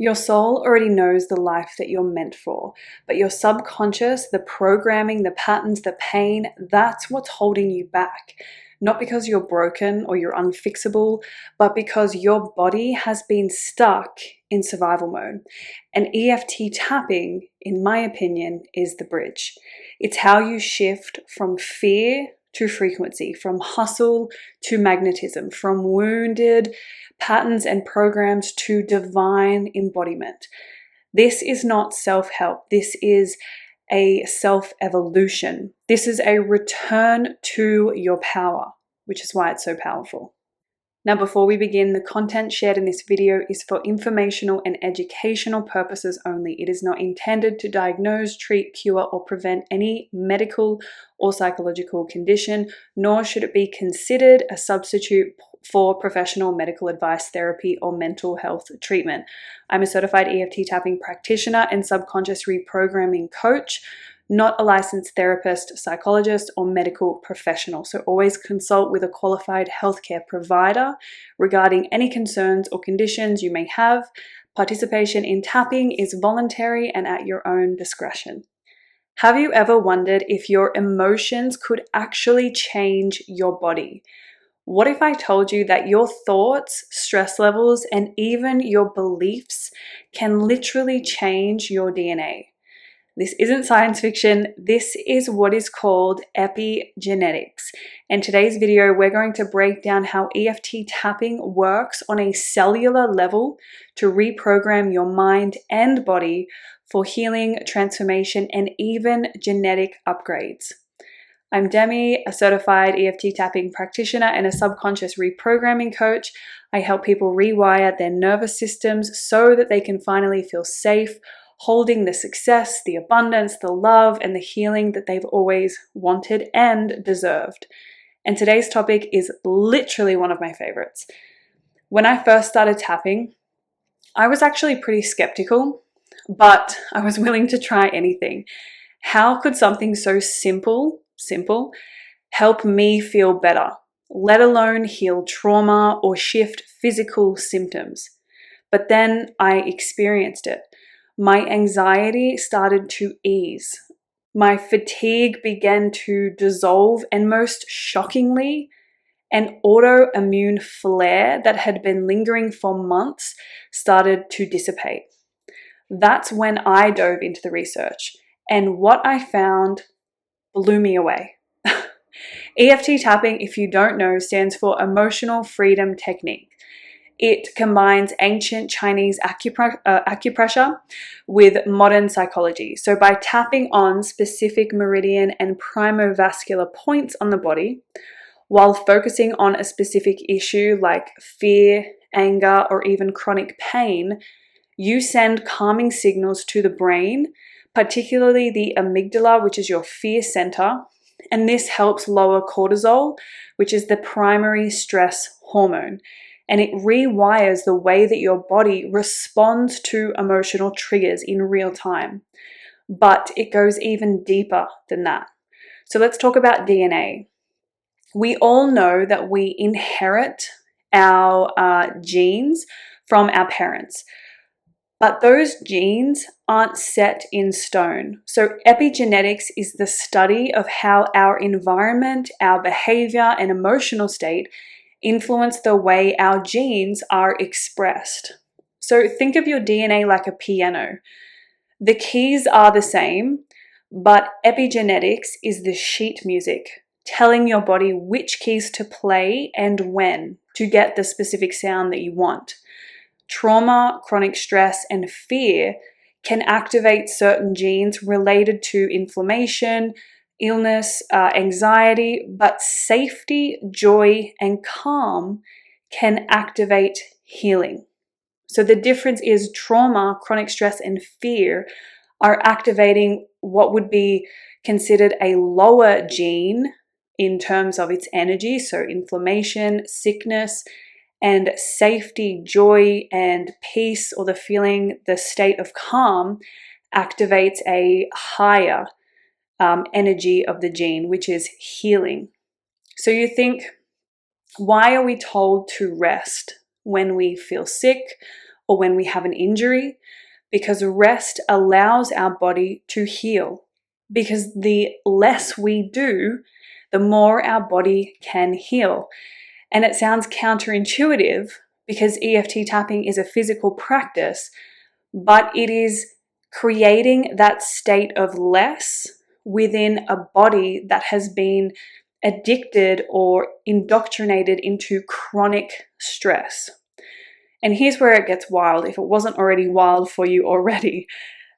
Your soul already knows the life that you're meant for, but your subconscious, the programming, the patterns, the pain, that's what's holding you back. Not because you're broken or you're unfixable, but because your body has been stuck in survival mode. And EFT tapping, in my opinion, is the bridge. It's how you shift from fear to frequency, from hustle to magnetism, from wounded patterns and programs to divine embodiment. This is not self-help. This is a self-evolution. This is a return to your power, which is why it's so powerful. Now, before we begin, the content shared in this video is for informational and educational purposes only. It is not intended to diagnose, treat, cure, or prevent any medical or psychological condition, nor should it be considered a substitute for professional medical advice, therapy, or mental health treatment. I'm a certified EFT tapping practitioner and subconscious reprogramming coach, not a licensed therapist, psychologist, or medical professional. So always consult with a qualified healthcare provider regarding any concerns or conditions you may have. Participation in tapping is voluntary and at your own discretion. Have you ever wondered if your emotions could actually change your body? What if I told you that your thoughts, stress levels, and even your beliefs can literally change your DNA? This isn't science fiction. This is what is called epigenetics. In today's video, we're going to break down how EFT tapping works on a cellular level to reprogram your mind and body for healing, transformation, and even genetic upgrades. I'm Demi, a certified EFT tapping practitioner and a subconscious reprogramming coach. I help people rewire their nervous systems so that they can finally feel safe, holding the success, the abundance, the love, and the healing that they've always wanted and deserved. And today's topic is literally one of my favorites. When I first started tapping, I was actually pretty skeptical, but I was willing to try anything. How could something so simple help me feel better, let alone heal trauma or shift physical symptoms? But then I experienced it. My anxiety started to ease. My fatigue began to dissolve, and most shockingly, an autoimmune flare that had been lingering for months started to dissipate. That's when I dove into the research, and what I found blew me away. EFT tapping, if you don't know, stands for Emotional Freedom Technique. It combines ancient Chinese acupressure with modern psychology. So by tapping on specific meridian and primovascular points on the body, while focusing on a specific issue like fear, anger, or even chronic pain, you send calming signals to the brain, particularly the amygdala, which is your fear center. And this helps lower cortisol, which is the primary stress hormone. And it rewires the way that your body responds to emotional triggers in real time. But it goes even deeper than that. So let's talk about DNA. We all know that we inherit our genes from our parents, but those genes aren't set in stone. So epigenetics is the study of how our environment, our behavior, and emotional state influence the way our genes are expressed. So think of your DNA like a piano. The keys are the same, but epigenetics is the sheet music, telling your body which keys to play and when to get the specific sound that you want. Trauma, chronic stress, and fear can activate certain genes related to inflammation, illness, anxiety, but safety, joy, and calm can activate healing. So the difference is trauma, chronic stress, and fear are activating what would be considered a lower gene in terms of its energy. So inflammation, sickness, and safety, joy, and peace, or the feeling, the state of calm, activates a higher energy of the gene, which is healing. So you think, why are we told to rest when we feel sick or when we have an injury, because rest allows our body to heal. Because the less we do, the more our body can heal. And it sounds counterintuitive because EFT tapping is a physical practice, but it is creating that state of less within a body that has been addicted or indoctrinated into chronic stress. And here's where it gets wild, if it wasn't already wild for you already.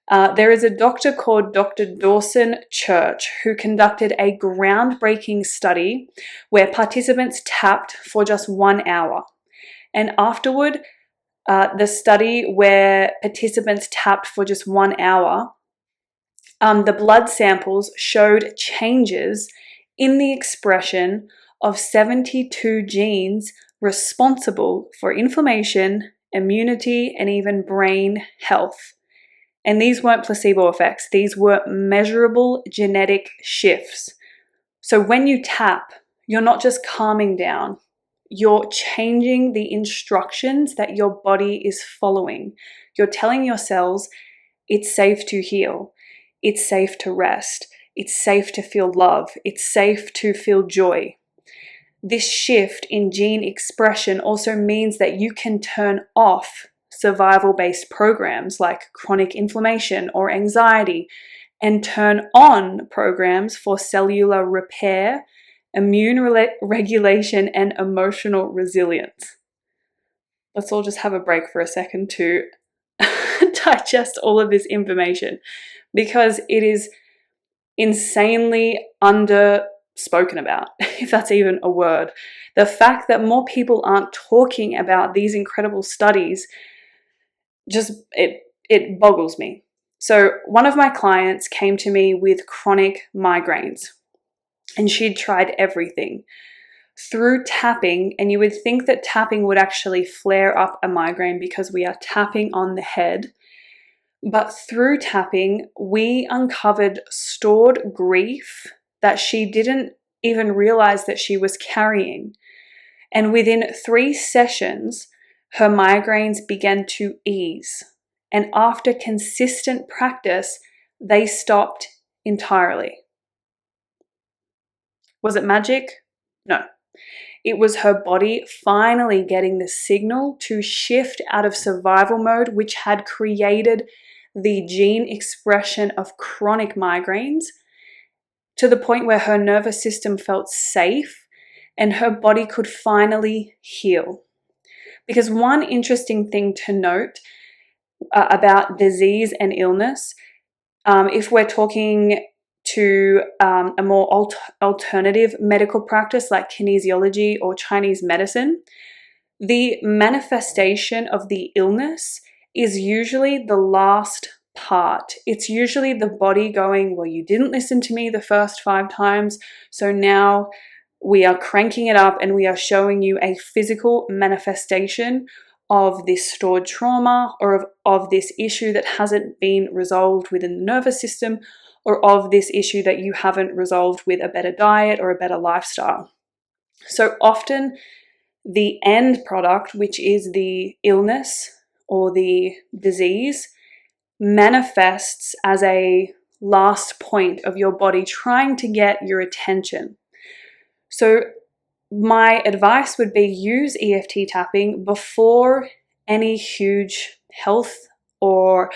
There is a doctor called Dr. Dawson Church who conducted a groundbreaking study where participants tapped for just 1 hour. And afterward, the study where participants tapped for just 1 hour, the blood samples showed changes in the expression of 72 genes responsible for inflammation, immunity, and even brain health. And these weren't placebo effects. These were measurable genetic shifts. So when you tap, you're not just calming down. You're changing the instructions that your body is following. You're telling your cells it's safe to heal. It's safe to rest. It's safe to feel love. It's safe to feel joy. This shift in gene expression also means that you can turn off survival-based programs like chronic inflammation or anxiety and turn on programs for cellular repair, immune regulation, and emotional resilience. Let's all just have a break for a second to digest all of this information, because it is insanely underspoken about, if that's even a word. The fact that more people aren't talking about these incredible studies, it boggles me. So one of my clients came to me with chronic migraines, and she'd tried everything through tapping, and you would think that tapping would actually flare up a migraine because we are tapping on the head. But through tapping, we uncovered stored grief that she didn't even realize that she was carrying. And within 3 sessions, her migraines began to ease. And after consistent practice, they stopped entirely. Was it magic? No. It was her body finally getting the signal to shift out of survival mode, which had created the gene expression of chronic migraines, to the point where her nervous system felt safe and her body could finally heal. Because one interesting thing to note about disease and illness, if we're talking to a more alternative medical practice like kinesiology or Chinese medicine, the manifestation of the illness is usually the last part. It's usually the body going, well, you didn't listen to me the first 5 times, so now we are cranking it up and we are showing you a physical manifestation of this stored trauma or of this issue that hasn't been resolved within the nervous system, or of this issue that you haven't resolved with a better diet or a better lifestyle. So often the end product, which is the illness or the disease, manifests as a last point of your body trying to get your attention. So my advice would be use EFT tapping before any huge health or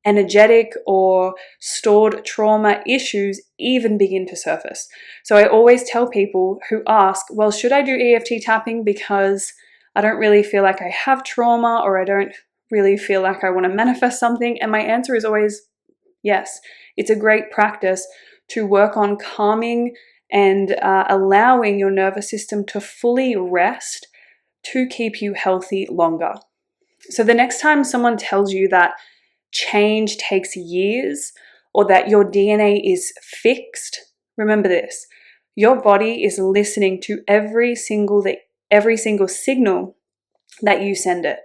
energetic or stored trauma issues even begin to surface. So I always tell people who ask, well, should I do EFT tapping because I don't really feel like I have trauma, or I don't really feel like I want to manifest something? And my answer is always yes. It's a great practice to work on calming and allowing your nervous system to fully rest to keep you healthy longer. So the next time someone tells you that change takes years or that your DNA is fixed, remember this: your body is listening to every single signal that you send it.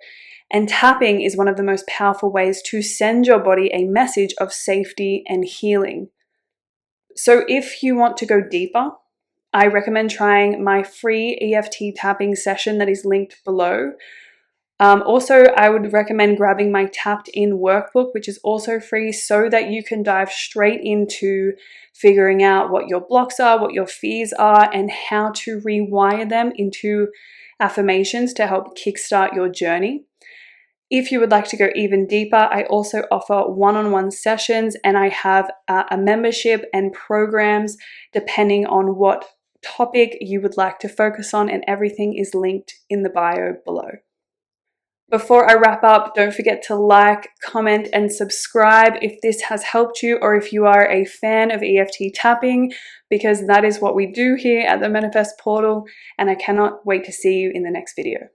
And tapping is one of the most powerful ways to send your body a message of safety and healing. So if you want to go deeper, I recommend trying my free EFT tapping session that is linked below. Also, I would recommend grabbing my Tapped In workbook, which is also free, so that you can dive straight into figuring out what your blocks are, what your fears are, and how to rewire them into affirmations to help kickstart your journey. If you would like to go even deeper, I also offer one-on-one sessions, and I have a membership and programs depending on what topic you would like to focus on, and everything is linked in the bio below. Before I wrap up, don't forget to like, comment, and subscribe if this has helped you, or if you are a fan of EFT tapping, because that is what we do here at the Manifest Portal, and I cannot wait to see you in the next video.